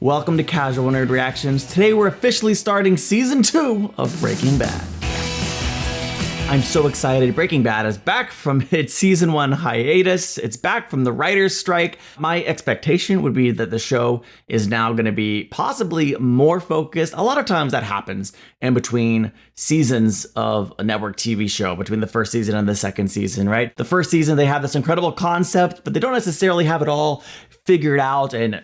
Welcome to Casual Nerd Reactions. Today we're officially starting Season 2 of Breaking Bad. I'm so excited. Breaking Bad is back from its Season 1 hiatus. It's back from the writer's strike. My expectation would be that the show is now going to be possibly more focused. A lot of times that happens in between seasons of a network TV show, between the first season and the second season, right? The first season, they have this incredible concept, but they don't necessarily have it all figured out. And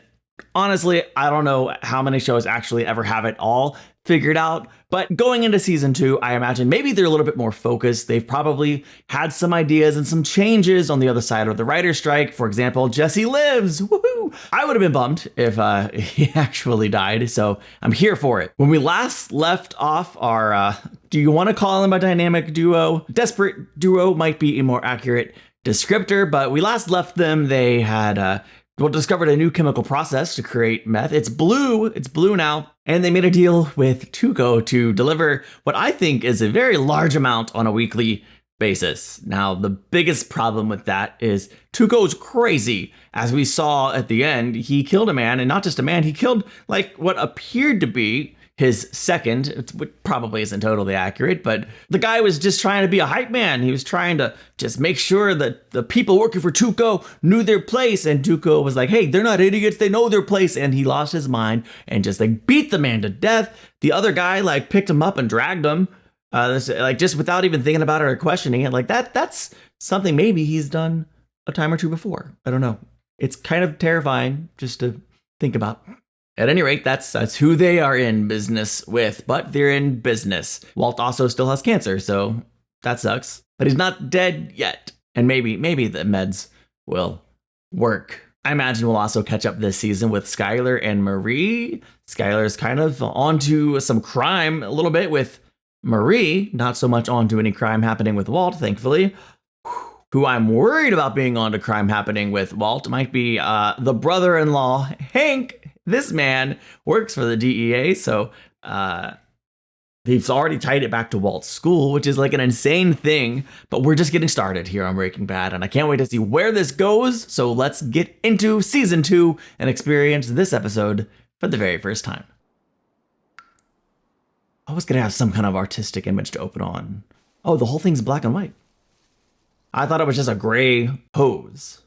honestly, I don't know how many shows actually ever have it all figured out. But going into season 2, I imagine maybe they're a little bit more focused. They've probably had some ideas and some changes on the other side of the writer's strike. For example, Jesse lives. Woohoo! I would have been bummed if he actually died, so I'm here for it. When we last left off our, do you want to call them a dynamic duo? Desperate duo might be a more accurate descriptor, but we last left them. They had discovered a new chemical process to create meth. It's blue now. And they made a deal with Tuco to deliver what I think is a very large amount on a weekly basis. Now, the biggest problem with that is Tuco's crazy. As we saw at the end, he killed a man, and not just a man, he killed like what appeared to be his second, which probably isn't totally accurate, but the guy was just trying to be a hype man. He was trying to just make sure that the people working for Tuco knew their place, and Tuco was like, hey, they're not idiots, they know their place, and he lost his mind and just like beat the man to death. The other guy like picked him up and dragged him, like just without even thinking about it or questioning it. Like that's something maybe he's done a time or two before. I don't know. It's kind of terrifying just to think about. At any rate, that's who they are in business with, but they're in business. Walt also still has cancer, so that sucks. But he's not dead yet. And maybe the meds will work. I imagine we'll also catch up this season with Skyler and Marie. Skyler's kind of onto some crime a little bit with Marie, not so much onto any crime happening with Walt, thankfully. Who I'm worried about being onto crime happening with Walt might be the brother-in-law, Hank. This man works for the DEA, so he's already tied it back to Walt's school, which is like an insane thing, but we're just getting started here on Breaking Bad, and I can't wait to see where this goes, so let's get into Season 2 and experience this episode for the very first time. I was gonna have some kind of artistic image to open on. Oh, the whole thing's black and white. I thought it was just a gray hose.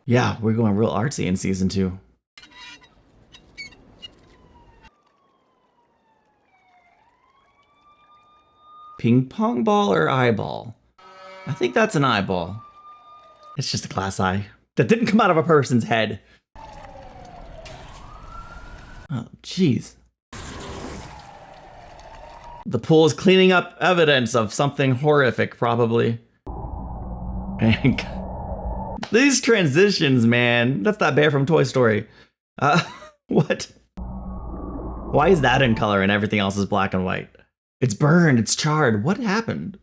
Yeah, we're going real artsy in Season 2. Ping pong ball or eyeball? I think that's an eyeball. It's just a glass eye. That didn't come out of a person's head. Oh, jeez. The pool is cleaning up evidence of something horrific, probably. And these transitions, man. That's that bear from Toy Story. What? Why is that in color and everything else is black and white? It's burned, it's charred. What happened?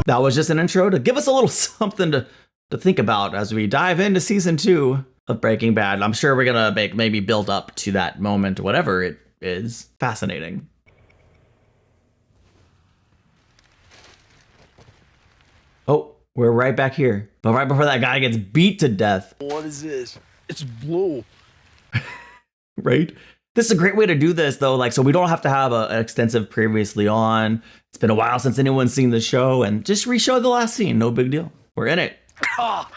That was just an intro to give us a little something to think about as we dive into Season 2 of Breaking Bad. I'm sure we're gonna maybe build up to that moment, whatever it is. Fascinating. Oh. We're right back here, but right before that guy gets beat to death. What is this? It's blue. Right? This is a great way to do this, though, like, so we don't have to have an extensive previously on. It's been a while since anyone's seen the show, and just re-show the last scene. No big deal. We're in it. Ah,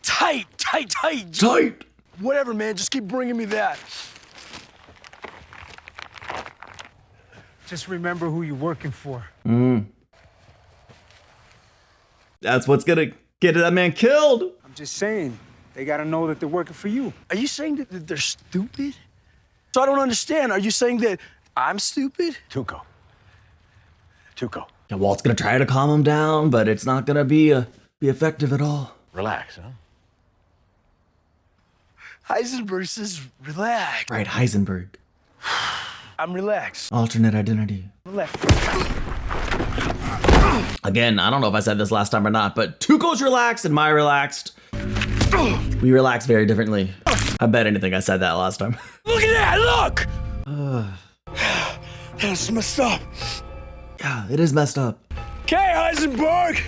tight. Tight. Whatever, man. Just keep bringing me that. Just remember who you're working for. That's what's gonna get that man killed. I'm just saying, they gotta know that they're working for you. Are you saying that they're stupid? So I don't understand. Are you saying that I'm stupid? Tuco. And Walt's gonna try to calm him down, but it's not gonna be effective at all. Relax, huh? Heisenberg says relax. Right, Heisenberg. I'm relaxed. Alternate identity. Relax. Again, I don't know if I said this last time or not, but Tuco's relaxed and my relaxed. We relax very differently. I bet anything I said that last time. Look at that, look! That's messed up. Yeah, it is messed up. Okay, Heisenberg!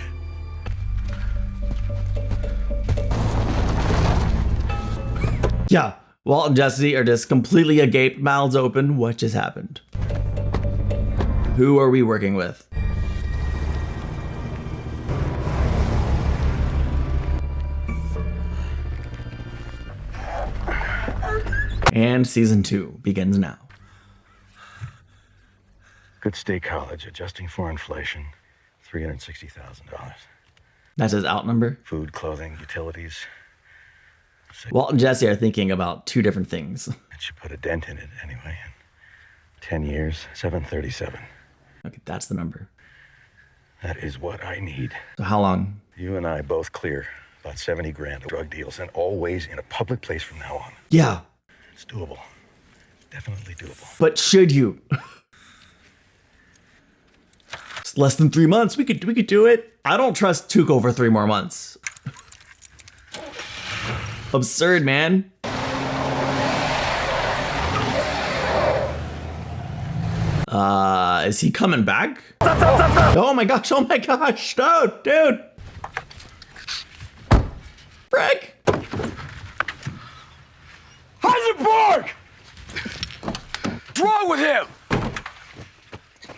Yeah, Walt and Jesse are just completely agape, mouths open. What just happened? Who are we working with? And season 2 begins now. Good State College, adjusting for inflation, $360,000. That's his out number. Food, clothing, utilities. Walt and Jesse are thinking about 2 different things. It should put a dent in it anyway. 10 years, 737. Okay, that's the number. That is what I need. So how long? You and I both clear about 70 grand of drug deals, and always in a public place from now on. Yeah, It's doable. Definitely doable. but should you? It's less than 3 months. We could do it. I don't trust Tuco for 3 more months. Absurd, man. Is he coming back? Oh my gosh, no, dude. Frick. Heisenberg! What's wrong with him?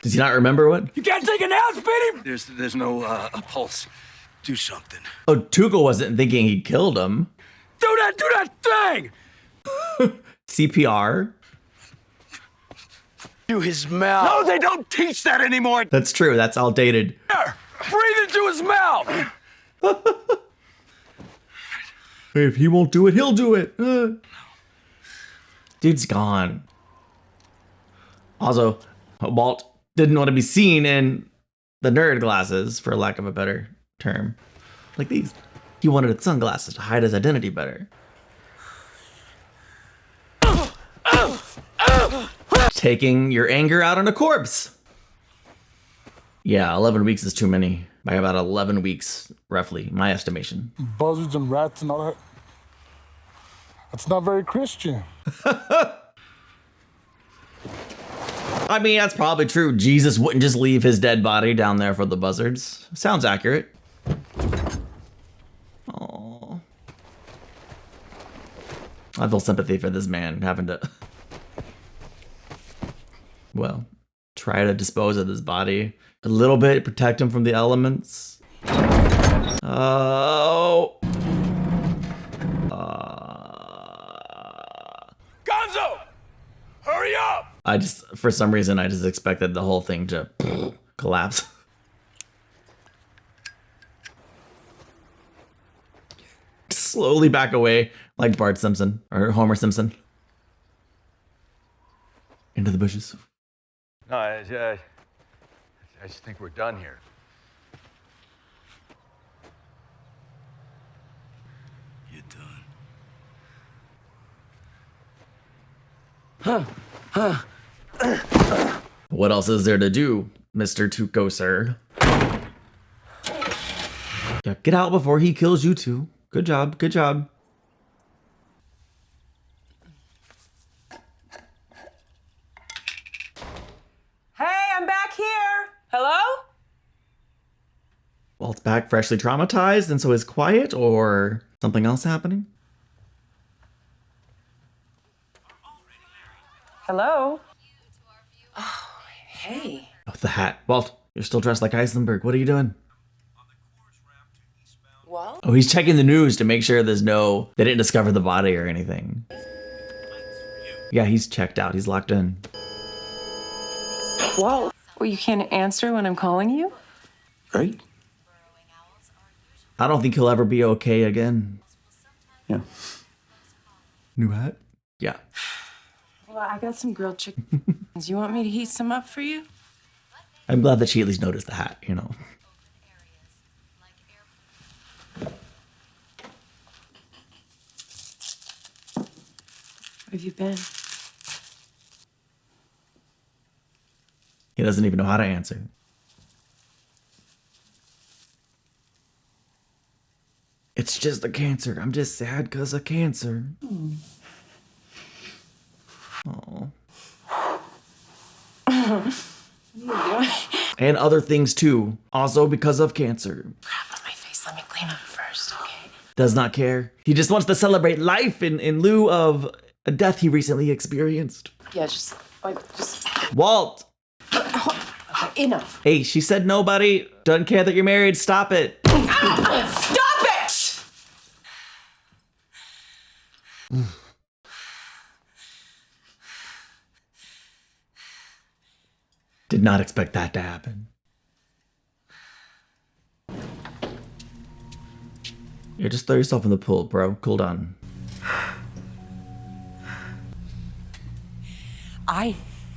Does he not remember what? You can't take an ounce, Benny? There's no pulse. Do something. Oh, Tuco wasn't thinking he killed him. Do that thing! CPR? To his mouth. No, they don't teach that anymore. That's true, that's outdated. There! Breathe into his mouth! If he won't do it, he'll do it. Dude's gone. Also, Walt didn't want to be seen in the nerd glasses, for lack of a better term. Like these. He wanted sunglasses to hide his identity better. Taking your anger out on a corpse. Yeah, 11 weeks is too many. By about 11 weeks, roughly, my estimation. Buzzards and rats and all that. That's not very Christian. I mean, that's probably true. Jesus wouldn't just leave his dead body down there for the buzzards. Sounds accurate. Oh, I feel sympathy for this man having to, well, try to dispose of this body a little bit, protect him from the elements. Oh. Gonzo! Hurry up! For some reason, I just expected the whole thing to collapse. Slowly back away, like Bart Simpson or Homer Simpson. Into the bushes. No, I just think we're done here. You're done. What else is there to do, Mr. Tuco, sir? Yeah, get out before he kills you too. Good job, good job. Hey, I'm back here. Hello? Walt's back freshly traumatized and so is quiet, or something else happening? Hello? Oh, hey. Oh, the hat. Walt, you're still dressed like Heisenberg. What are you doing? Well? Oh, he's checking the news to make sure they didn't discover the body or anything. Yeah, he's checked out. He's locked in. Whoa. Well, you can't answer when I'm calling you? Right? I don't think he'll ever be okay again. Yeah. New hat? Yeah. Well, I got some grilled chickens. You want me to heat some up for you? I'm glad that she at least noticed the hat, you know. Where have you been? He doesn't even know how to answer. It's just a cancer. I'm just sad because of cancer. Oh. What are you doing? And other things too. Also because of cancer. Crap on my face. Let me clean up first, okay? does not care. He just wants to celebrate life in lieu of a death he recently experienced. Yeah, just Walt! enough. Hey, she said nobody. Doesn't care that you're married. Stop it. Stop it! Did not expect that to happen. Yeah, just throw yourself in the pool, bro. Cool down.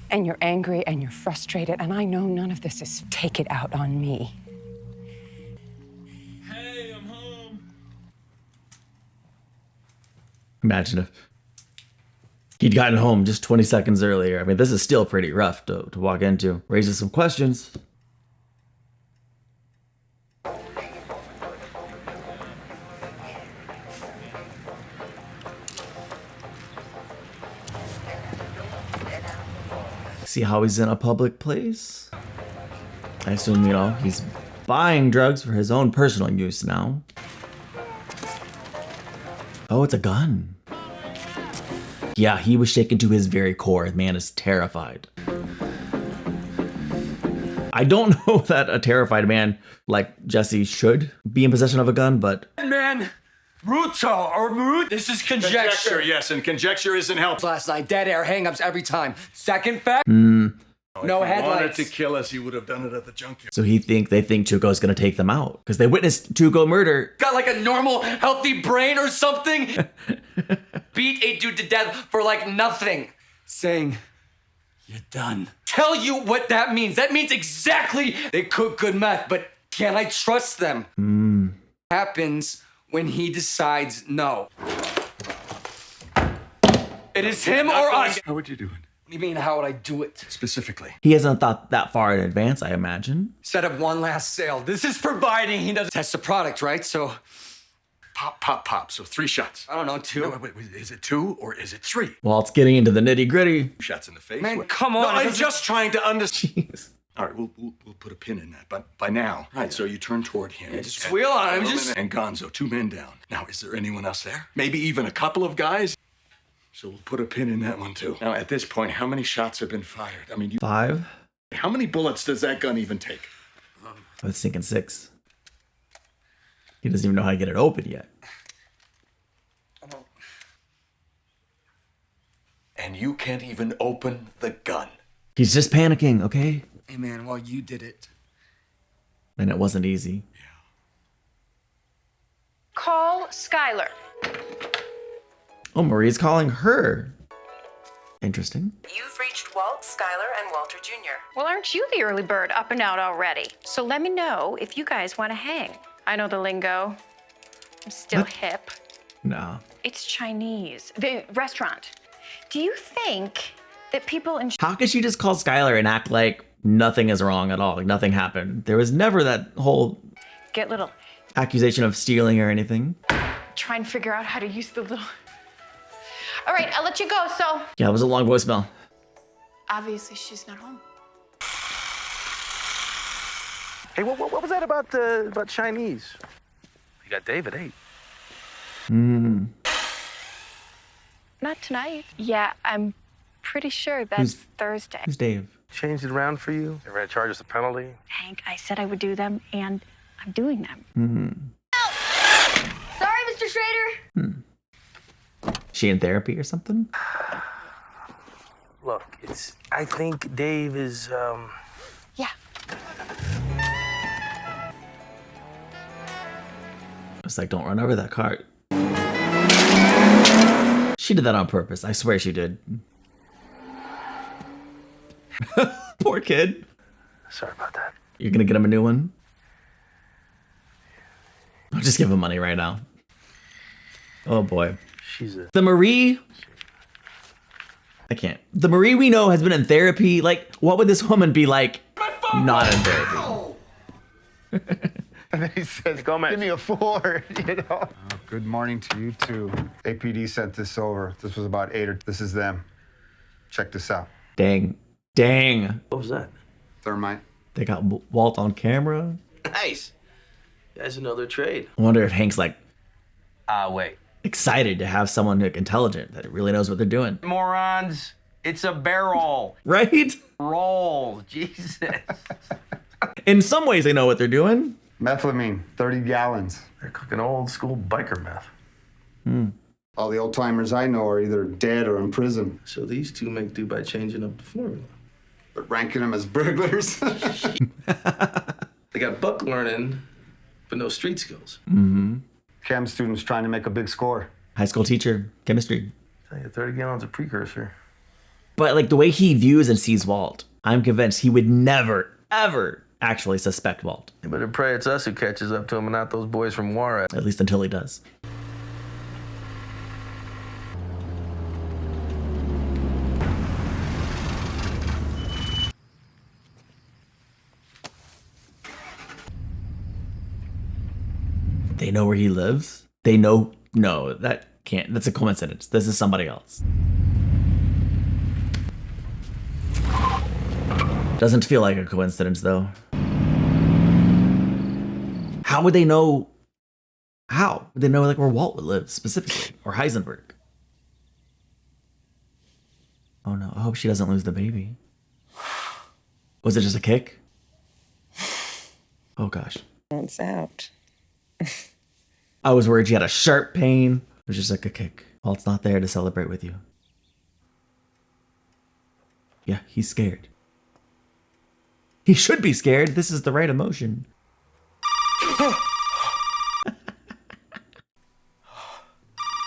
And you're angry and you're frustrated, and I know none of this is take it out on me. Hey, I'm home. Imagine if he'd gotten home just 20 seconds earlier. I mean, this is still pretty rough to walk into. Raises some questions. See how he's in a public place? I assume, you know, he's buying drugs for his own personal use now. Oh, it's a gun. Yeah, he was shaken to his very core. The man is terrified. I don't know that a terrified man like Jesse should be in possession of a gun, but... Man, Ruto or Marut, this is conjecture. Yes, and conjecture isn't helpful. Last night, dead air, hang-ups every time. Second fact, no If he wanted headlights. to kill us, he would have done it at the junkyard. So they think Tuco's gonna take them out because they witnessed Tuco murder. Got like a normal, healthy brain or something? Beat a dude to death for like nothing. Saying, you're done. Tell you what that means. That means exactly they cook good meth, but can I trust them? Happens when he decides no. It is him or us. How would you do it? What do you mean, how would I do it? Specifically. He hasn't thought that far in advance, I imagine. Set up one last sale. This is providing he doesn't test the product, right? So, Pop, pop, pop. So 3 shots. I don't know, 2. Wait, is it 2 or is it 3? Walt's getting into the nitty gritty. Shots in the face? Man, What? come No, on, it I'm doesn't- just trying to understand. Jeez. All right, we'll put a pin in that. But by now, right, so you turn toward him. just wheel on him, just- And Gonzo, 2 men down. Now, is there anyone else there? Maybe even a couple of guys? So we'll put a pin in that one, too. Now, at this point, how many shots have been fired? I mean, 5. how many bullets does that gun even take? I was thinking 6. He doesn't even know how to get it open yet. And you can't even open the gun. He's just panicking, okay? Hey man, well, you did it. And it wasn't easy. Call Skylar. Oh, Marie's calling her. Interesting. You've reached Walt, Skylar, and Walter Jr. Well, aren't you the early bird up and out already? So let me know if you guys want to hang. I know the lingo. I'm still What? hip. No. It's Chinese. The restaurant. Do you think that people in How could she just call Skylar and act like nothing is wrong at all? Like nothing happened. There was never that whole get little, accusation of stealing or anything. try and figure out how to use the little... All right, I'll let you go, so... Yeah, it was a long voicemail. Obviously, she's not home. Hey, what was that about Chinese? You got David 8. Not tonight. Yeah, I'm pretty sure that's Who's- Thursday. Who's Dave? Changed it around for you? Ever had charges of penalty? Hank, I said I would do them, and I'm doing them. Sorry, Mr. Schrader. She in therapy or something? Look, I think Dave is, Yeah. It's like, don't run over that cart. She did that on purpose. I swear she did. Poor kid. sorry about that. You're gonna get him a new one? I'll just give him money right now. Oh boy. She's a... The Marie... I can't. The Marie we know has been in therapy. Like, what would this woman be like not in therapy? And then he says, give me a 4, you know? Good morning to you too. APD sent this over. This was about 8 or... This is them. Check this out. Dang. Dang. What was that? Thermite. They got Walt on camera. Nice. That's another trade. I wonder if Hank's like, Wait. Excited to have someone intelligent that really knows what they're doing. Morons, it's a barrel. Right? Roll, Jesus. In some ways, they know what they're doing. Methylamine, 30 gallons. They're cooking old school biker meth. All the old timers I know are either dead or in prison. So these two make do by changing up the formula. But ranking them as burglars? They got book learning, but no street skills. Chem students trying to make a big score. High school teacher, chemistry. Tell you, 30 gallons of precursor. But like the way he views and sees Walt, I'm convinced he would never, ever actually suspect Walt. You better pray it's us who catches up to him and not those boys from Juarez. At least until he does. They know where he lives. They know, no, that can't, that's a coincidence. This is somebody else. Doesn't feel like a coincidence though. How would they know? How would they know like where Walt would live specifically, or Heisenberg? Oh no! I hope she doesn't lose the baby. Was it just a kick? Oh gosh! It's out. I was worried she had a sharp pain. It was just like a kick. Walt's not there to celebrate with you. Yeah, he's scared. He should be scared. This is the right emotion.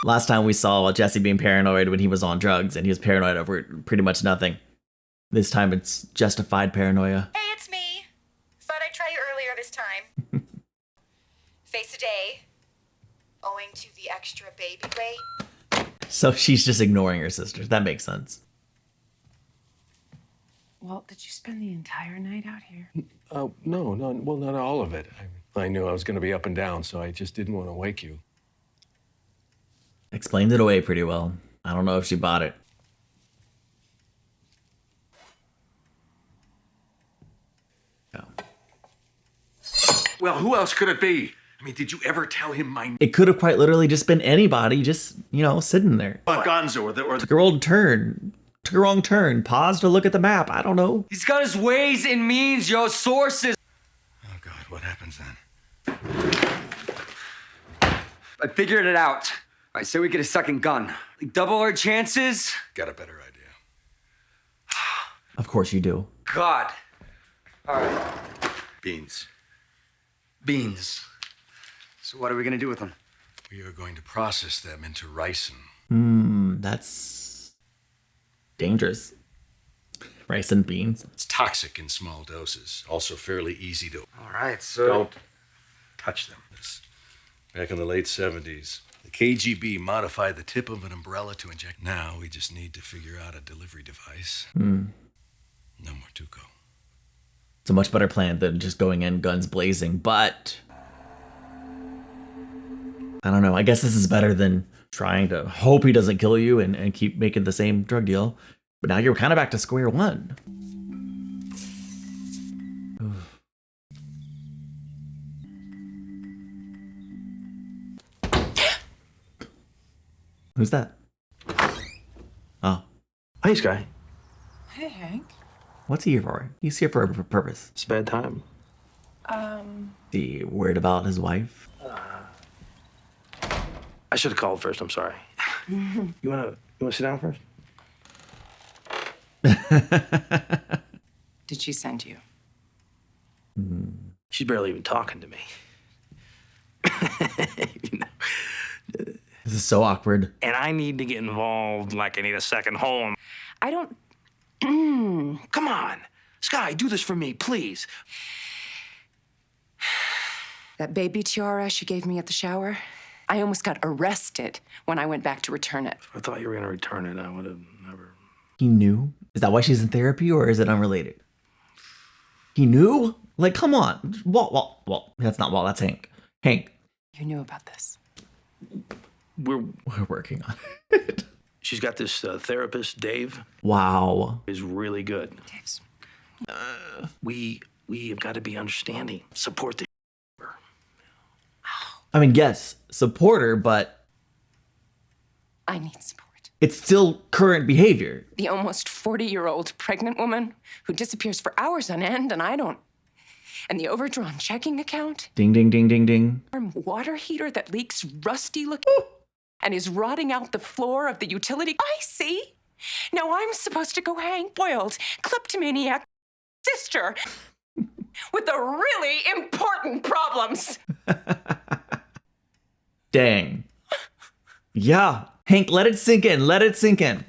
Last time we saw Jesse being paranoid when he was on drugs, and he was paranoid over pretty much nothing. This time it's justified paranoia. Hey, it's me. Thought I'd try you earlier this time. Face a day. Owing to the extra baby weight. So she's just ignoring her sisters. That makes sense. Walt, did you spend the entire night out here? No, well, not all of it. I knew I was going to be up and down, so I just didn't want to wake you. Explained it away pretty well. I don't know if she bought it. Oh. Well, who else could it be? I mean, did you ever tell him my It could have quite literally just been anybody, just, you know, sitting there. Gonzo or the Took a wrong turn. Took a wrong turn. Paused to look at the map. I don't know. He's got his ways and means, yo, sources. Oh God, what happens then? I figured it out. I say we get a second gun. Like, double our chances. Got a better idea. Of course you do. God. All right. Beans. Beans. So what are we gonna do with them? We are going to process them into ricin. That's dangerous. Rice and beans. It's toxic in small doses. Also fairly easy to... All right, so... Don't touch them. Back in the late 70s, the KGB modified the tip of an umbrella to inject. Now we just need to figure out a delivery device. No more Tuco. It's a much better plan than just going in guns blazing, but I don't know. I guess this is better than trying to hope he doesn't kill you and keep making the same drug deal. But now you're kind of back to square one. Who's that? Oh. Hey, Sky. Hey, Hank. What's he here for? He's here for a purpose. It's a bad time. The word about his wife? I should have called first. I'm sorry. You wanna sit down first? Did she send you? She's barely even talking to me. You know? This is so awkward. And I need to get involved like I need a second home. I don't... Come on. Sky, do this for me, please. That baby tiara she gave me at the shower, I almost got arrested when I went back to return it. If I thought you were gonna return it, I would have never... He knew? Is that why she's in therapy, or is it unrelated? He knew? Like, come on. Walt. That's not Walt, that's Hank. Hank. You knew about this. We're working on it. She's got this therapist, Dave. Wow. Is really good. Dave's... We have got to be understanding. Support the... I mean, yes, support her, but I need support. it's still current behavior. The almost 40-year-old pregnant woman who disappears for hours on end, and I don't. And the overdrawn checking account. Ding, ding, ding, ding, ding. Water heater that leaks rusty looking and is rotting out the floor of the utility. I see. Now I'm supposed to go hang boiled kleptomaniac sister with the really important problems. Dang. Yeah. Hank, let it sink in. Let it sink in.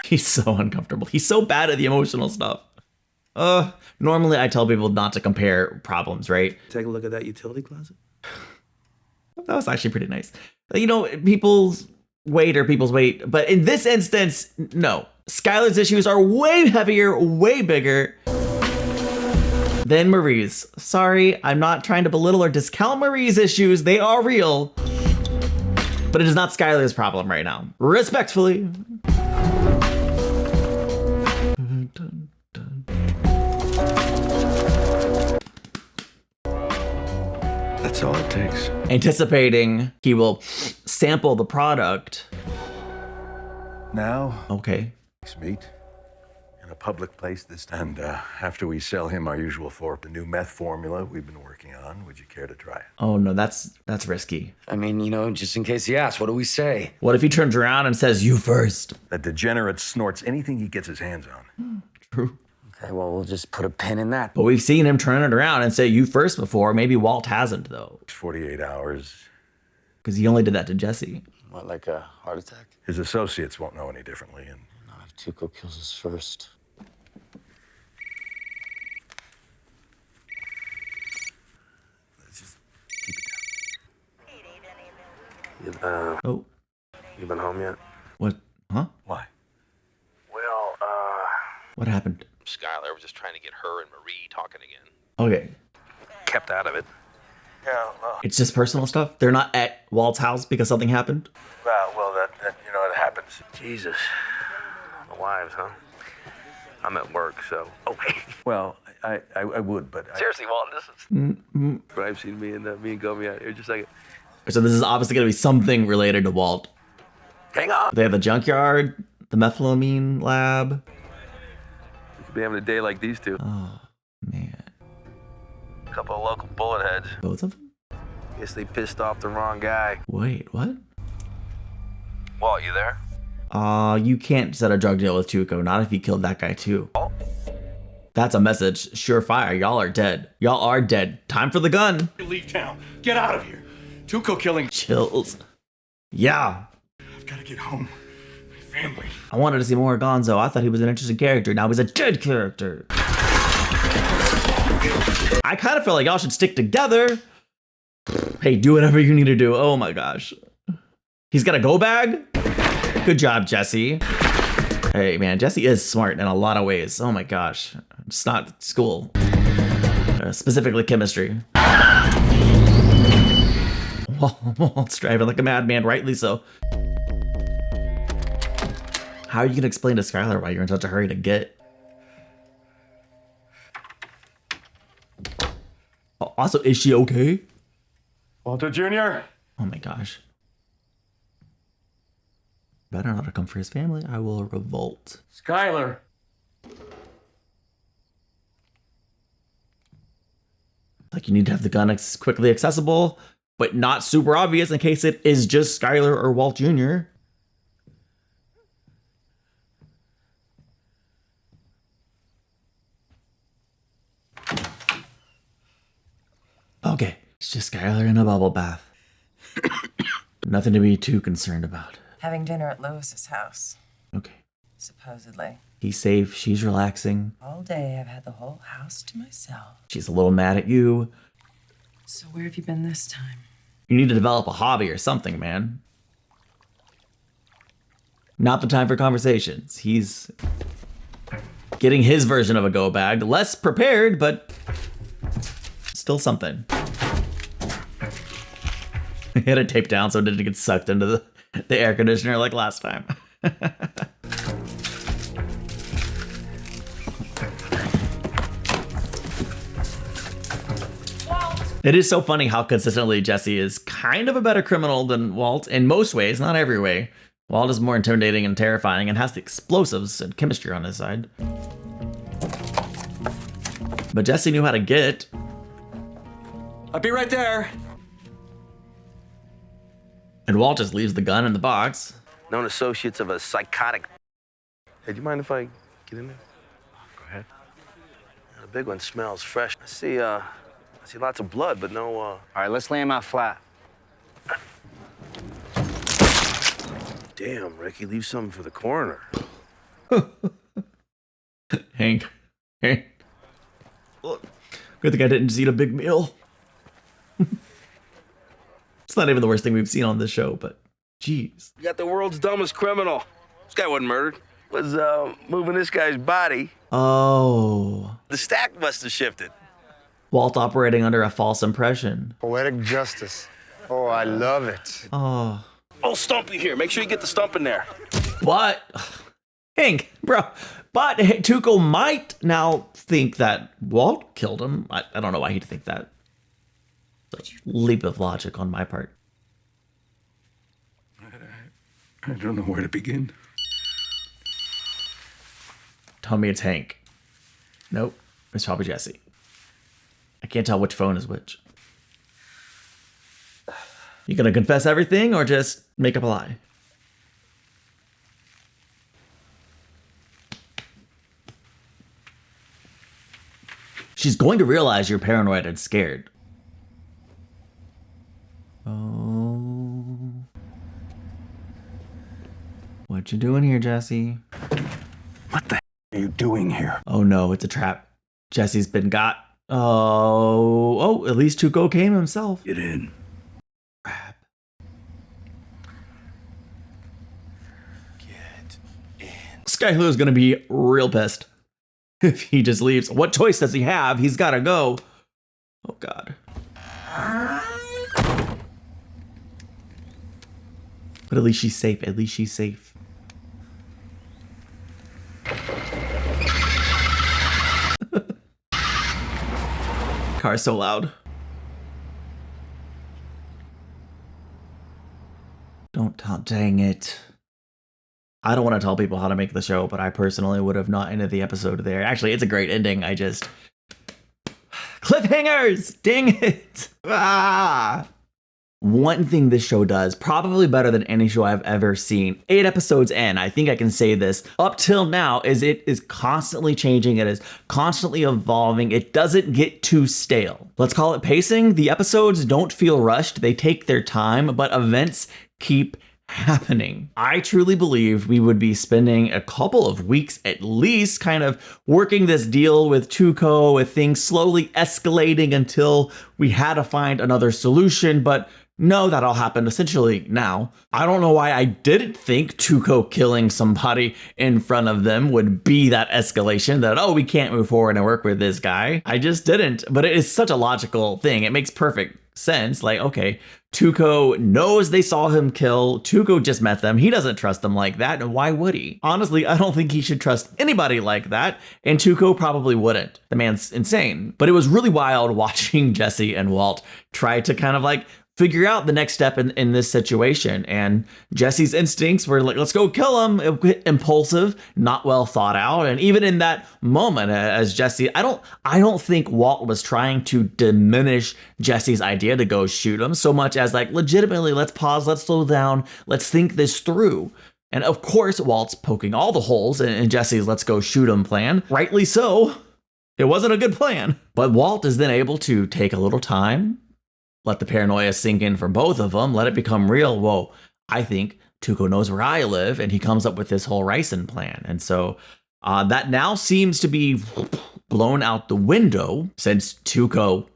He's so uncomfortable. He's so bad at the emotional stuff. Normally I tell people not to compare problems, right? Take a look at that utility closet. That was actually pretty nice. You know, people's weight. But in this instance, no. Skylar's issues are way heavier, way bigger than Marie's. Sorry, I'm not trying to belittle or discount Marie's issues. They are real. But it is not Skylar's problem right now. Respectfully. That's all it takes. Anticipating he will sample the product. Now, Okay. let's meet in a public place this time. And after we sell him our usual fork, the new meth formula we've been working on, would you care to try it? Oh no, that's risky. I mean, you know, just in case he asks, what do we say? What if he turns around and says, "You first"? That degenerate snorts anything he gets his hands on. True. Okay, well, we'll just put a pin in that. But we've seen him turn it around and say "you first" before. Maybe Walt hasn't though, 48 hours. because he only did that to Jesse. What, like a heart attack? His associates won't know any differently. And Not if Tuco kills us first. let's just keep it Oh, You been home yet? what? Huh? Why? Well, What happened? Skylar was just trying to get her and Marie talking again. Okay, kept out of it. Yeah, well, it's just personal stuff. They're not at Walt's house because something happened. that you know, it happens. Jesus. The wives, huh? I'm at work, so. Okay. Well, I would, but Seriously, Walt, this is. I've seen me and Gomi out here just like. So this is obviously gonna be something related to Walt. Hang on. They have the junkyard, the methylamine lab. We could be having a day like these two. Oh man, A couple of local bullet heads. both of them. Guess they pissed off the wrong guy. Wait, what? Walt, you there? You can't set a drug deal with Tuco, not if he killed that guy too. That's a message. Surefire, y'all are dead. Y'all are dead. Time for the gun. leave town. Get out of here. Tuco killing. Chills. Yeah. I've got to get home. My family. I wanted to see more Gonzo. I thought he was an interesting character. Now he's a dead character. I kind of feel like y'all should stick together. Hey, do whatever you need to do. Oh my gosh. He's got a go bag? Good job, Jesse. Hey, man, Jesse is smart in a lot of ways. Oh my gosh. Just not school. Specifically chemistry. Walt's driving like a madman, rightly so. How are you gonna explain to Skylar why you're in such a hurry to get? Also, is she okay? Walter Jr. Oh my gosh. Better not to come for his family. I will revolt. Skylar! Like, you need to have the gun quickly accessible, but not super obvious in case it is just Skylar or Walt Jr. Okay, it's just Skylar in a bubble bath. Nothing to be too concerned about. Having dinner at Lois's house, Okay. supposedly. He's safe, she's relaxing. All day I've had the whole house to myself. She's a little mad at you. So where have you been this time? You need to develop a hobby or something, man. Not the time for conversations. He's getting his version of a go bag. Less prepared, but still something. He had it taped down so it didn't get sucked into the air conditioner like last time. It is so funny how consistently Jesse is kind of a better criminal than Walt in most ways, not every way. Walt is more intimidating and terrifying and has the explosives and chemistry on his side. But Jesse knew how to get. I'll be right there. And Walt just leaves the gun in the box. Known associates of a psychotic. Hey, do you mind if I get in there? Go ahead. The big one smells fresh. I see lots of blood, but no, All right, let's lay him out flat. Damn, Ricky, leave something for the coroner. Hank. Good thing I didn't just eat a big meal. It's not even the worst thing we've seen on this show, but jeez. You got the world's dumbest criminal. This guy wasn't murdered. Was moving this guy's body. Oh. The stack must have shifted. Walt operating under a false impression. Poetic justice. Oh, I love it. Oh. Oh, Stumpy here. Make sure you get the stump in there. What? Hank, bro. But Tuco might now think that Walt killed him. I don't know why he'd think that. It's a leap of logic on my part. I don't know where to begin. Tell me it's Hank. Nope. It's probably Jesse. I can't tell which phone is which. You gonna confess everything or just make up a lie? She's going to realize you're paranoid and scared. Oh. What you doing here, Jesse? What the are you doing here? Oh no, it's a trap. Jesse's been got. Oh, at least Tuco came himself. Get in. Crap. Get in. Skylar's gonna be real pissed if he just leaves. What choice does he have? He's gotta go. Oh god. But at least she's safe. At least she's safe. Car's so loud. Don't tell, dang it. I don't want to tell people how to make the show, but I personally would have not ended the episode there. Actually, it's a great ending. I just... Cliffhangers! Dang it! Ah! One thing this show does, probably better than any show I've ever seen, 8 episodes in, I think I can say this, up till now, is it is constantly changing, it is constantly evolving, it doesn't get too stale. Let's call it pacing. The episodes don't feel rushed, they take their time, but events keep happening. I truly believe we would be spending a couple of weeks at least kind of working this deal with Tuco, with things slowly escalating until we had to find another solution, but no, that all happened essentially now. I don't know why I didn't think Tuco killing somebody in front of them would be that escalation that, oh, we can't move forward and work with this guy. I just didn't, but it is such a logical thing. It makes perfect sense. Like, okay, Tuco knows they saw him kill. Tuco just met them. He doesn't trust them like that. And why would he? Honestly, I don't think he should trust anybody like that. And Tuco probably wouldn't. The man's insane. But it was really wild watching Jesse and Walt try to kind of like figure out the next step in this situation. And Jesse's instincts were like, let's go kill him. Impulsive, not well thought out. And even in that moment, as Jesse, I don't think Walt was trying to diminish Jesse's idea to go shoot him so much as like, legitimately, let's pause, let's slow down, let's think this through. And of course, Walt's poking all the holes in Jesse's let's go shoot him plan. Rightly so. It wasn't a good plan. But Walt is then able to take a little time, let the paranoia sink in for both of them, let it become real. Whoa, I think Tuco knows where I live, and he comes up with this whole ricin plan. And so that now seems to be blown out the window since Tuco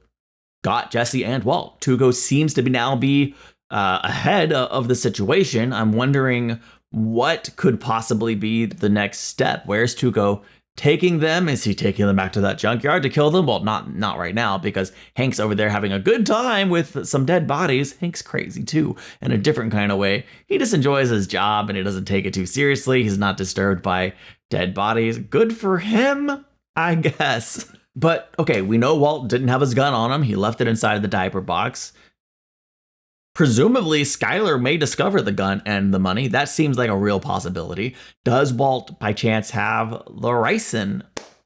got Jesse and Walt. Tuco seems to now be ahead of the situation. I'm wondering what could possibly be the next step. Where's Tuco taking them? Is he taking them back to that junkyard to kill them? Well, not right now, because Hank's over there having a good time with some dead bodies. Hank's crazy too, in a different kind of way. He just enjoys his job and he doesn't take it too seriously. He's not disturbed by dead bodies. Good for him, I guess. But okay, we know Walt didn't have his gun on him. He left it inside the diaper box. Presumably, Skylar may discover the gun and the money. That seems like a real possibility. Does Walt, by chance, have the ricin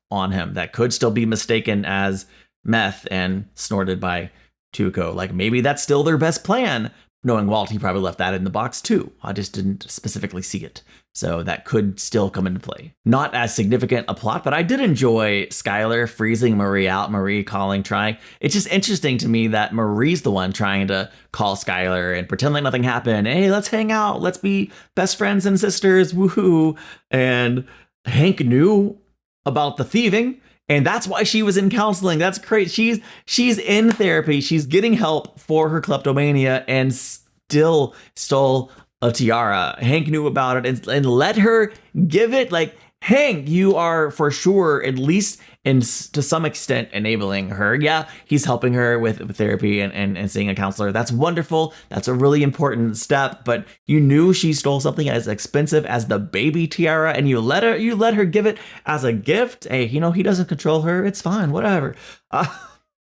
on him that could still be mistaken as meth and snorted by Tuco? Like, maybe that's still their best plan. Knowing Walt, he probably left that in the box too. I just didn't specifically see it. So that could still come into play. Not as significant a plot, but I did enjoy Skylar freezing Marie out, Marie calling, trying. It's just interesting to me that Marie's the one trying to call Skylar and pretend like nothing happened. Hey, let's hang out. Let's be best friends and sisters. Woohoo. And Hank knew about the thieving. And that's why she was in counseling. That's great. She's in therapy. She's getting help for her kleptomania and still stole a tiara. Hank knew about it and let her give it. Like, Hank, you are for sure, at least to some extent, enabling her. Yeah, he's helping her with therapy and seeing a counselor. That's wonderful. That's a really important step. But you knew she stole something as expensive as the baby tiara, and you let her give it as a gift. Hey, he doesn't control her. It's fine. Whatever.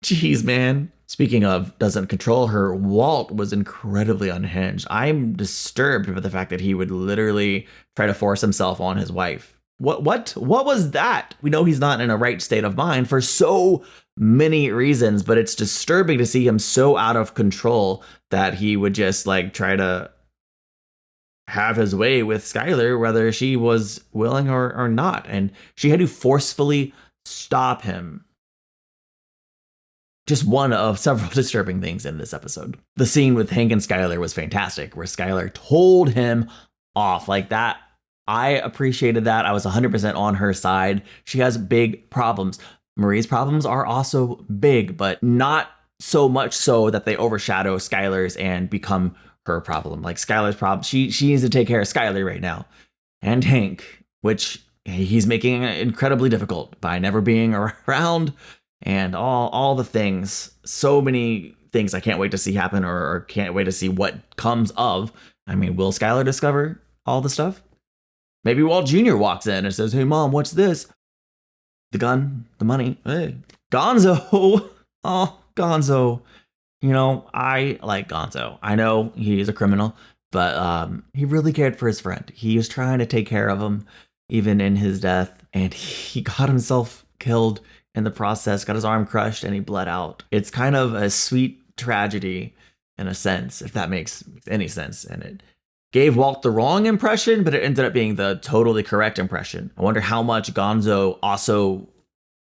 Jeez, man. Speaking of doesn't control her, Walt was incredibly unhinged. I'm disturbed by the fact that he would literally try to force himself on his wife. What was that? We know he's not in a right state of mind for so many reasons, but it's disturbing to see him so out of control that he would just like try to have his way with Skylar, whether she was willing or not. And she had to forcefully stop him. Just one of several disturbing things in this episode. The scene with Hank and Skylar was fantastic, where Skylar told him off like that. I appreciated that. I was 100% on her side. She has big problems. Marie's problems are also big, but not so much so that they overshadow Skylar's and become her problem. Like Skylar's problem, she needs to take care of Skylar right now. And Hank, which he's making incredibly difficult by never being around and all the things. So many things I can't wait to see happen or can't wait to see what comes of. I mean, will Skylar discover all the stuff? Maybe Walt Jr. walks in and says, hey, Mom, what's this? The gun, the money. Hey, Gonzo. Oh, Gonzo. I like Gonzo. I know he's a criminal, but he really cared for his friend. He was trying to take care of him, even in his death. And he got himself killed in the process, got his arm crushed, and he bled out. It's kind of a sweet tragedy in a sense, if that makes any sense. And it gave Walt the wrong impression, but it ended up being the totally correct impression. I wonder how much Gonzo also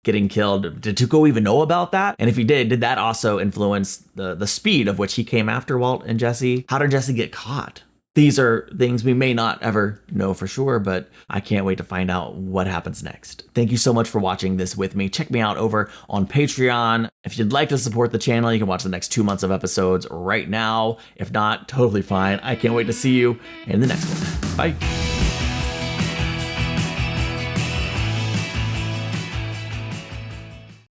getting killed. Did Tuco even know about that? And if he did that also influence the speed of which he came after Walt and Jesse? How did Jesse get caught? These are things we may not ever know for sure, but I can't wait to find out what happens next. Thank you so much for watching this with me. Check me out over on Patreon. If you'd like to support the channel, you can watch the next 2 months of episodes right now. If not, totally fine. I can't wait to see you in the next one. Bye.